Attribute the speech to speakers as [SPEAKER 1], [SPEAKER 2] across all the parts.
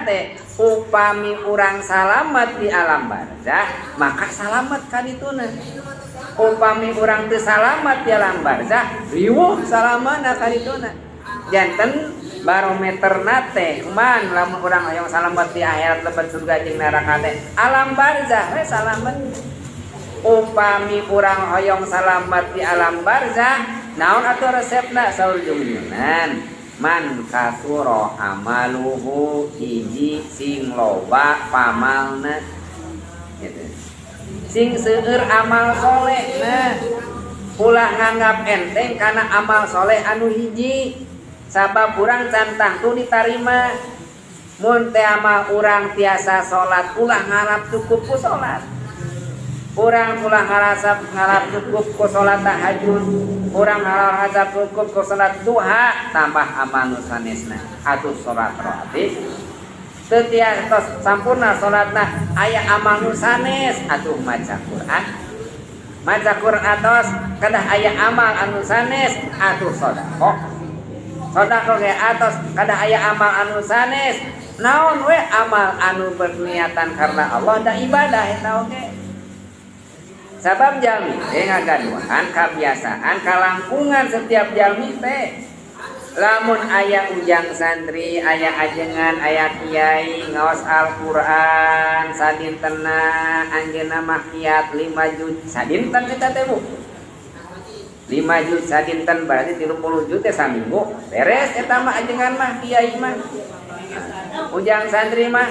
[SPEAKER 1] teh upami urang salamet di alam barzah maka salamet ka dituna. Upami urang teu salamet di alam barzah riweuh salamana ka dituna. Janten barometer nate kuman lamun urang hoyong salamet di akhirat lebet surga jeung neraka teh alam barzah we salamet. Upami urang hoyong salamet di alam barzah naon atuh resepna saur junjunan man kasuro amaluhu hiji sing loba pamalna gitu. Sing seueur amal soleh nah ulah nganggap enteng karena amal soleh anu hiji sabab urang cantang tuh ditarima. Mun teh amal urang tiasa salat ulah ngarap cukup ku salat. Urang ulah ngarap cukup ku salat tahajud, urang ngarap cukup ku salat duha tambah amal nu sanesna atuh salat rawatib. Teu tiasa sampurna salatna aya amal nu sanes atuh maca Quran. Maca Quran atos kadah aya amal anu sanes atuh sedekah. Sedekah ge atos kadah aya amal anu sanes naon we amal anu berniatan karena Allah da ibadah eta oge. Sabab jalmi teh ngagaduhan kabiasaan kalangkungan setiap jalmi teh. Lamun aya ujang santri, aya ajengan, aya kiai ngaos Al-Qur'an sadintena anjeunna mah kiat 5 juz sadinten eta teh Bu. 5 juz sadinten berarti 30 juz teh saminggu. Beres eta mah ajengan mah kiai mah. Ujang santri mah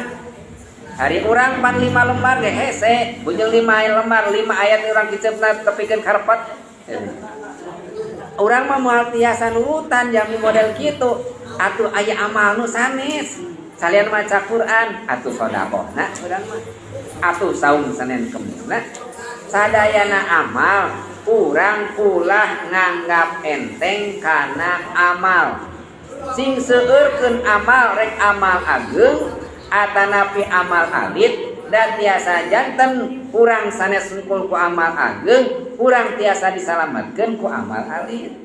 [SPEAKER 1] hari urang pan 5 lembar ge hese, bujeng 5 lembar 5 ayat urang kiceupna tepikeun karpet. Urang mah moal tiasa nurutan jami model kitu. Atuh aya amal nu sanes. Salian maca Quran, atuh sedekahna urang mah. Atuh saum Senin Kemisna. Sadayana amal urang ulah nganggap enteng kana amal. Sing seueurkeun amal rek amal ageung atanapi amal alit dan tiasa janten urang sanes sungkul ku amal ageung urang tiasa disalametkeun ku amal alit.